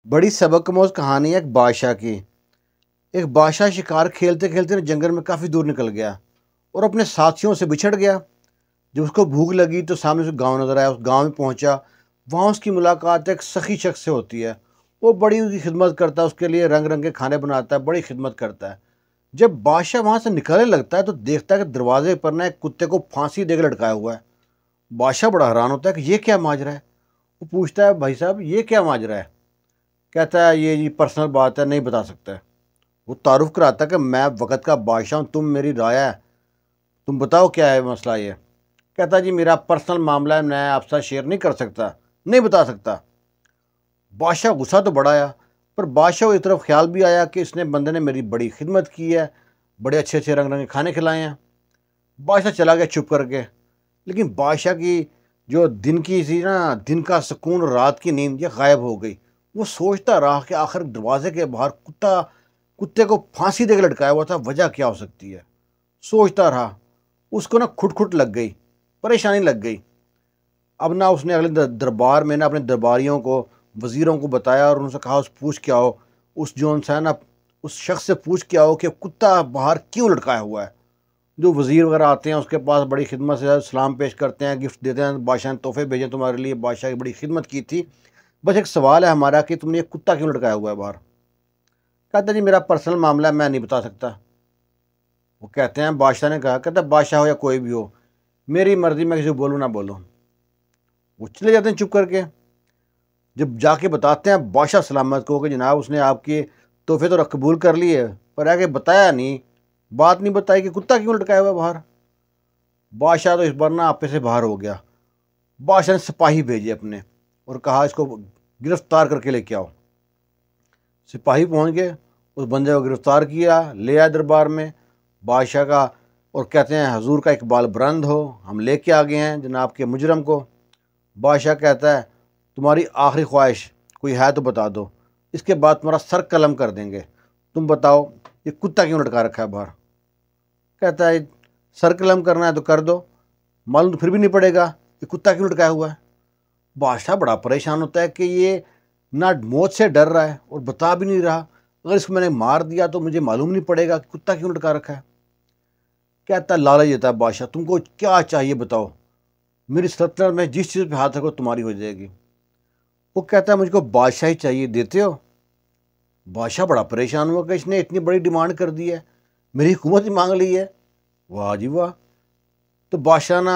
بڑی سبق آموز کہانی ہے ایک بادشاہ کی۔ ایک بادشاہ شکار کھیلتے کھیلتے جنگل میں کافی دور نکل گیا اور اپنے ساتھیوں سے بچھڑ گیا۔ جب اس کو بھوک لگی تو سامنے سے گاؤں نظر آیا۔ اس گاؤں میں پہنچا، وہاں اس کی ملاقات ایک سخی شخص سے ہوتی ہے۔ وہ بڑی اس کی خدمت کرتا ہے، اس کے لیے رنگ رنگ کے کھانے بناتا ہے، بڑی خدمت کرتا ہے۔ جب بادشاہ وہاں سے نکلنے لگتا ہے تو دیکھتا ہے کہ دروازے پر نہ ایک کتے کو پھانسی دے کے لٹکایا ہوا ہے۔ بادشاہ بڑا حیران ہوتا ہے کہ یہ کیا ماجرا ہے۔ وہ پوچھتا ہے، بھائی صاحب یہ کیا ماجرا ہے؟ کہتا ہے یہ جی پرسنل بات ہے، نہیں بتا سکتا ہے۔ وہ تعارف کراتا ہے کہ میں وقت کا بادشاہ ہوں، تم میری رعایا ہے، تم بتاؤ کیا ہے مسئلہ یہ۔ کہتا ہے جی میرا پرسنل معاملہ ہے، میں آپ سے شیئر نہیں کر سکتا، نہیں بتا سکتا۔ بادشاہ غصہ تو بڑا آیا، پر بادشاہ کو اس طرف خیال بھی آیا کہ اس نے بندے نے میری بڑی خدمت کی ہے، بڑے اچھے اچھے رنگ رنگ کے کھانے کھلائے ہیں۔ بادشاہ چلا گیا چپ کر کے۔ لیکن بادشاہ کی جو دن کی سی نا، دن کا سکون، رات کی نیند، یہ غائب ہو گئی۔ وہ سوچتا رہا کہ آخر دروازے کے باہر کتے کو پھانسی دے کے لٹکایا ہوا تھا، وجہ کیا ہو سکتی ہے۔ سوچتا رہا، اس کو نا کھٹ لگ گئی، پریشانی لگ گئی۔ اب نہ اس نے اگلے دربار میں اپنے درباریوں کو، وزیروں کو بتایا اور ان سے کہا پوچھ کے آؤ، اس جو ہے نا اس شخص سے پوچھ کے آؤ کہ کتا باہر کیوں لٹکایا ہوا ہے۔ جو وزیر وغیرہ آتے ہیں اس کے پاس بڑی خدمت سے سلام پیش کرتے ہیں، گفٹ دیتے ہیں، بادشاہ نے تحفے بھیجے تمہارے لیے، بادشاہ کی بڑی خدمت کی تھی، بس ایک سوال ہے ہمارا کہ تم نے یہ کتا کیوں لٹکایا ہوا ہے باہر۔ کہتا جی میرا پرسنل معاملہ ہے، میں نہیں بتا سکتا۔ وہ کہتے ہیں بادشاہ نے کہا، کہتا بادشاہ ہو یا کوئی بھی ہو، میری مرضی، میں کسی کو بولوں نہ بولوں۔ وہ چلے جاتے ہیں چپ کر کے۔ جب جا کے بتاتے ہیں بادشاہ سلامت کو کہ جناب اس نے آپ کے تحفے تو قبول کر لیے، پر آگے بتایا نہیں، بات نہیں بتائی کہ کتا کیوں لٹکایا ہوا ہے باہر۔ بادشاہ تو اس بار نا آپے سے باہر ہو گیا۔ بادشاہ نے سپاہی بھیجے اپنے اور کہا اس کو گرفتار کر کے لے کے آؤ۔ سپاہی پہنچ گئے، اس بندے کو گرفتار کیا، لے آئے دربار میں بادشاہ کا، اور کہتے ہیں حضور کا اقبال بلند ہو، ہم لے کے آ گئے ہیں جناب کے مجرم کو۔ بادشاہ کہتا ہے تمہاری آخری خواہش کوئی ہے تو بتا دو، اس کے بعد تمہارا سر قلم کر دیں گے، تم بتاؤ یہ کتا کیوں لٹکا رکھا ہے باہر۔ کہتا ہے سر قلم کرنا ہے تو کر دو، معلوم تو پھر بھی نہیں پڑے گا یہ کتا کیوں لٹکایا ہوا ہے۔ بادشاہ بڑا پریشان ہوتا ہے کہ یہ نہ موت سے ڈر رہا ہے اور بتا بھی نہیں رہا، اگر اس کو میں نے مار دیا تو مجھے معلوم نہیں پڑے گا کہ کتا کیوں لٹکا رکھا ہے۔ کہتا ہے لالچ دیتا ہے بادشاہ، تم کو کیا چاہیے بتاؤ، میری سلطنت میں جس چیز پہ ہاتھ رکھو تمہاری ہو جائے گی۔ وہ کہتا ہے مجھ کو بادشاہی چاہیے، دیتے ہو؟ بادشاہ بڑا پریشان ہوا کہ اس نے اتنی بڑی ڈیمانڈ کر دی ہے، میری حکومت ہی مانگ لی ہے، واہ جی واہ۔ تو بادشاہ نا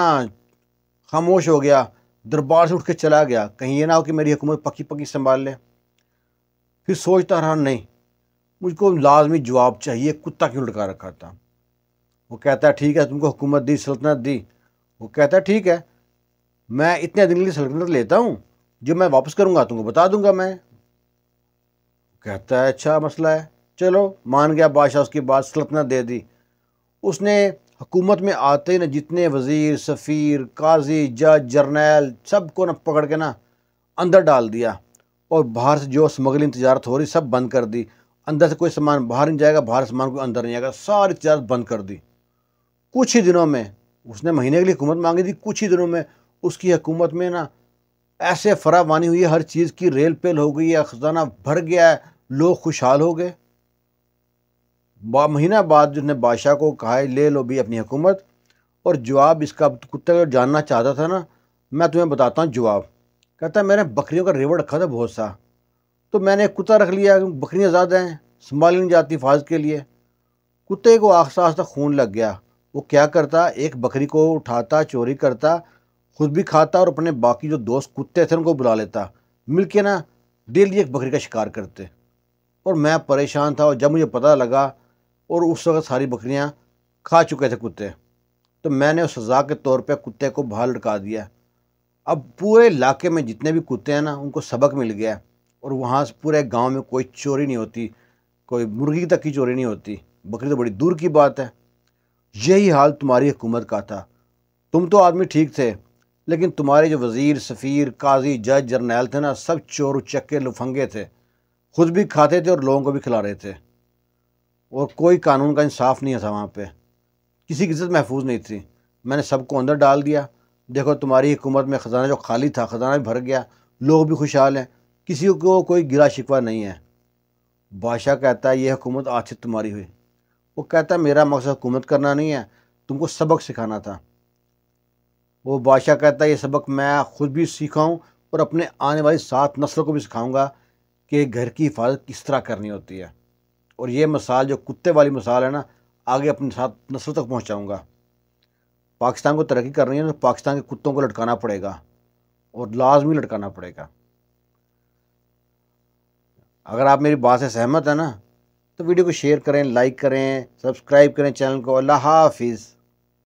خاموش ہو گیا، دربار سے اٹھ کے چلا گیا، کہیں یہ نہ ہو کہ میری حکومت پکی پکی سنبھال لے۔ پھر سوچتا رہا، نہیں مجھ کو لازمی جواب چاہیے، کتا کیوں لٹکا رکھا تھا۔ وہ کہتا ہے ٹھیک ہے، تم کو حکومت دی، سلطنت دی۔ وہ کہتا ہے ٹھیک ہے، میں اتنے دن کے لیے سلطنت لیتا ہوں، جو میں واپس کروں گا تم کو بتا دوں گا میں۔ کہتا ہے اچھا مسئلہ ہے، چلو مان گیا بادشاہ، اس کی بات، سلطنت دے دی۔ اس نے حکومت میں آتے ہی نا جتنے وزیر، سفیر، قاضی، جج، جرنیل، سب کو نا پکڑ کے نا اندر ڈال دیا، اور باہر سے جو اسمگلنگ تجارت ہو رہی سب بند کر دی۔ اندر سے کوئی سامان باہر نہیں جائے گا، باہر سامان کوئی اندر نہیں آئے گا، ساری تجارت بند کر دی۔ کچھ ہی دنوں میں، اس نے مہینے کے لیے حکومت مانگی تھی، کچھ ہی دنوں میں اس کی حکومت میں نا ایسے فراوانی ہوئی ہے، ہر چیز کی ریل پیل ہو گئی ہے، خزانہ بھر گیا ہے، لوگ خوشحال ہو گئے۔ مہینہ بعد جس نے بادشاہ کو کہا ہے لے لو بھی اپنی حکومت، اور جواب اس کا کتے کو جاننا چاہتا تھا نا، میں تمہیں بتاتا ہوں جواب۔ کہتا ہے میں نے بکریوں کا ریوڑ رکھا تھا بہت سا، تو میں نے ایک کتا رکھ لیا، بکریاں زیادہ ہیں، سنبھالی نہیں جاتی حفاظت کے لیے۔ کتے کو آہستہ آہستہ خون لگ گیا، وہ کیا کرتا، ایک بکری کو اٹھاتا، چوری کرتا، خود بھی کھاتا، اور اپنے باقی جو دوست کتے تھے ان کو بلا لیتا، مل کے نا ڈیلی ایک بکری کا شکار کرتے۔ اور میں پریشان تھا، اور جب مجھے پتہ لگا، اور اس وقت ساری بکریاں کھا چکے تھے کتے، تو میں نے اس سزا کے طور پہ کتے کو باہر لٹکا دیا۔ اب پورے علاقے میں جتنے بھی کتے ہیں نا ان کو سبق مل گیا، اور وہاں سے پورے گاؤں میں کوئی چوری نہیں ہوتی، کوئی مرغی تک کی چوری نہیں ہوتی، بکری تو بڑی دور کی بات ہے۔ یہی حال تمہاری حکومت کا تھا، تم تو آدمی ٹھیک تھے، لیکن تمہارے جو وزیر، سفیر، قاضی، جج، جرنیل تھے نا، سب چور اچکے لفنگے تھے، خود بھی کھاتے تھے اور لوگوں کو بھی کھلا رہے تھے، اور کوئی قانون کا انصاف نہیں تھا وہاں پہ، کسی کی عزت محفوظ نہیں تھی۔ میں نے سب کو اندر ڈال دیا، دیکھو تمہاری حکومت میں خزانہ جو خالی تھا خزانہ بھی بھر گیا، لوگ بھی خوشحال ہیں، کسی کو کوئی گلا شکوہ نہیں ہے۔ بادشاہ کہتا ہے یہ حکومت آج سے تمہاری ہوئی۔ وہ کہتا ہے میرا مقصد حکومت کرنا نہیں ہے، تم کو سبق سکھانا تھا۔ وہ بادشاہ کہتا ہے یہ سبق میں خود بھی سیکھا ہوں اور اپنے آنے والی 7 نسلوں کو بھی سکھاؤں گا کہ گھر کی حفاظت کس طرح کرنی ہوتی ہے۔ اور یہ مثال جو کتے والی مثال ہے نا، آگے اپنی 7 نسلوں تک پہنچاؤں گا۔ پاکستان کو ترقی کرنی ہے تو پاکستان کے کتوں کو لٹکانا پڑے گا، اور لازمی لٹکانا پڑے گا۔ اگر آپ میری بات سے سہمت ہیں نا تو ویڈیو کو شیئر کریں، لائک کریں، سبسکرائب کریں چینل کو۔ اللہ حافظ۔